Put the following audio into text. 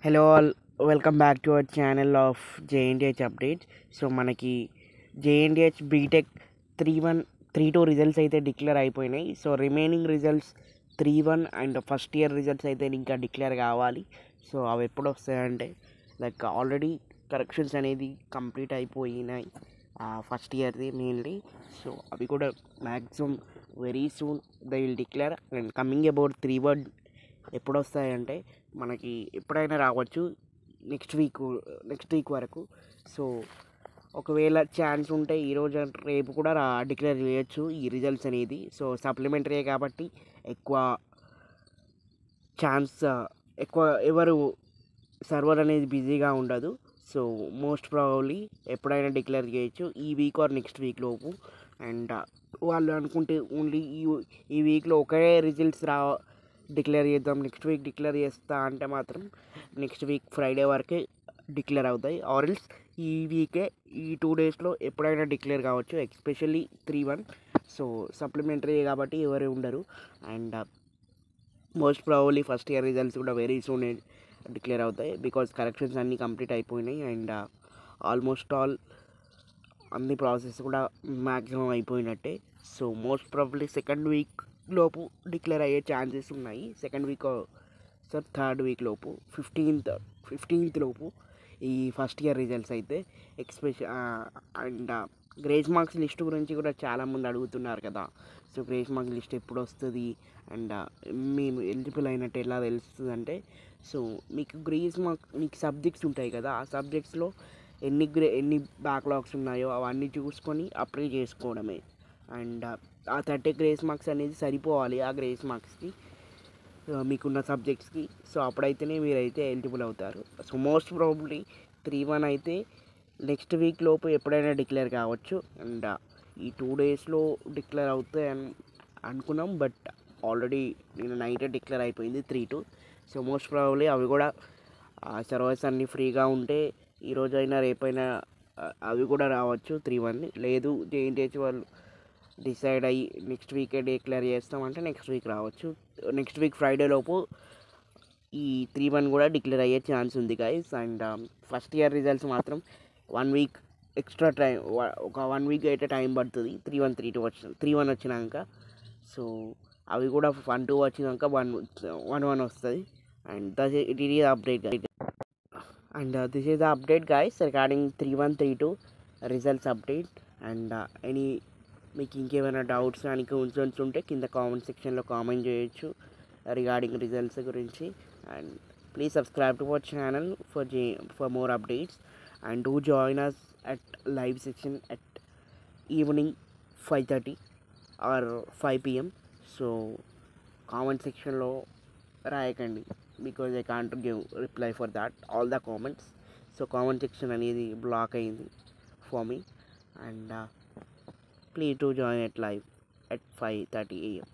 Hello all, welcome back to our channel of JNTH updates. So మనకి JNTH BTech 3-1 3-2 results అయితే declare అయిపోయినాయి. So remaining results 3-1 and first year results అయితే ఇంకా declare కావాలి. So అవి ఎప్పుడు వస్తాయంటే ఆల్రెడీ కరెక్షన్స్ అనేది కంప్లీట్ అయిపోయినాయి ఫస్ట్ ఇయర్ది మెయిన్లీ. సో అవి కూడా maximum very soon they will declare. And coming about 3-1 ఎప్పుడు వస్తాయంటే మనకి ఎప్పుడైనా రావచ్చు, నెక్స్ట్ వీక్ వరకు. సో ఒకవేళ ఛాన్స్ ఉంటే ఈరోజు రేపు కూడా డిక్లేర్ చేయొచ్చు ఈ రిజల్ట్స్ అనేది. సో సప్లిమెంటరీ కాబట్టి ఎక్కువ ఛాన్స్, ఎక్కువ ఎవరు సర్వర్ అనేది బిజీగా ఉండదు. సో మోస్ట్ ప్రాబబ్లీ ఎప్పుడైనా డిక్లేర్ చేయొచ్చు ఈ వీక్ ఆర్ నెక్స్ట్ వీక్ లోపు. అండ్ వాళ్ళు అనుకుంటే ఓన్లీ ఈ వీక్లో ఒకే రిజల్ట్స్ డిక్లేర్ చేద్దాం, నెక్స్ట్ వీక్ డిక్లేర్ చేస్తా అంటే మాత్రం నెక్స్ట్ వీక్ ఫ్రైడే వరకే డిక్లేర్ అవుతాయి. ఆర్ఎల్స్ ఈ వీకే, ఈ 2 డేస్లో ఎప్పుడైనా డిక్లేర్ కావచ్చు, ఎస్పెషల్లీ 3-1. సో సప్లిమెంటరీ కాబట్టి ఎవరు ఉండరు. And most probably first year results కూడా వెరీ సూన్ డిక్లేర్ అవుతాయి, బికాజ్ కరెక్షన్స్ అన్నీ కంప్లీట్ అయిపోయినాయి. అండ్ ఆల్మోస్ట్ ఆల్ అన్ని ప్రాసెస్ కూడా మ్యాక్సిమం అయిపోయినట్టే. So most probably second week లోపు డిక్లేర్ అయ్యే ఛాన్సెస్ ఉన్నాయి. Second week sir third week లోపు, 15th లోపు ఈ ఫస్ట్ ఇయర్ రిజల్ట్స్ అయితే అండ్ గ్రేస్ మార్క్స్ లిస్ట్ గురించి కూడా చాలామంది అడుగుతున్నారు కదా. సో గ్రేస్ మార్క్స్ లిస్ట్ ఎప్పుడు వస్తుంది అండ్ మేము ఎలిజిబుల్ అయినట్టు ఎలా తెలుస్తుంది అంటే, సో మీకు గ్రేస్ మార్క్స్, మీకు సబ్జెక్ట్స్ ఉంటాయి కదా, ఆ సబ్జెక్ట్స్లో ఎన్ని బ్యాక్లాగ్స్ ఉన్నాయో అవన్నీ చూసుకొని అప్లై చేసుకోవడమే. అండ్ ఆ 30 గ్రేస్ మార్క్స్ అనేది సరిపోవాలి ఆ గ్రేస్ మార్క్స్కి, మీకున్న సబ్జెక్ట్స్కి. సో అప్పుడైతేనే మీరైతే ఎలిజిబుల్ అవుతారు. సో మోస్ట్ ప్రాబబ్లీ 3-1 అయితే నెక్స్ట్ వీక్ లోపు ఎప్పుడైనా డిక్లేర్ కావచ్చు. అండ్ ఈ 2 డేస్లో డిక్లేర్ అవుతాయి అనుకున్నాం, బట్ ఆల్రెడీ నేను నైటే డిక్లేర్ అయిపోయింది 3-2. సో మోస్ట్ ప్రాబబ్లీ అవి కూడా సర్వర్స్ అన్నీ ఫ్రీగా ఉంటే ఈరోజైనా రేపైనా అవి కూడా రావచ్చు 3-1. లేదు జేఎన్టీహెచ్ వాళ్ళు డిసైడ్ అయ్యి నెక్స్ట్ వీకే డిక్లేర్ చేస్తామంటే నెక్స్ట్ వీక్ రావచ్చు. నెక్స్ట్ వీక్ ఫ్రైడే లోపు ఈ 3-1 కూడా డిక్లేర్ అయ్యే ఛాన్స్ ఉంది guys. And first year results మాత్రం 1 వీక్ ఎక్స్ట్రా టైం, ఒక 1 వీక్ అయితే టైం పడుతుంది 3-1 వచ్చినాక. సో అవి కూడా 1-2 వచ్చినాక 1-1 వస్తుంది. And it is update and this is the update guys regarding 3-1 3-2 results update. And మీకు ఇంకేమైనా డౌట్స్ కానీ కన్సర్న్స్ ఉంటే కింద కామెంట్ సెక్షన్లో కామెంట్ చేయొచ్చు రిగార్డింగ్ రిజల్ట్స్ గురించి. And please subscribe to our channel for more updates. And do join us at live section at evening 5:30 or 5 PM. So comment సెక్షన్లో రాయకండి, because I can't give reply for that all the comments. So comment section అనేది block అయింది for me. And please do join it live at 5:30 AM.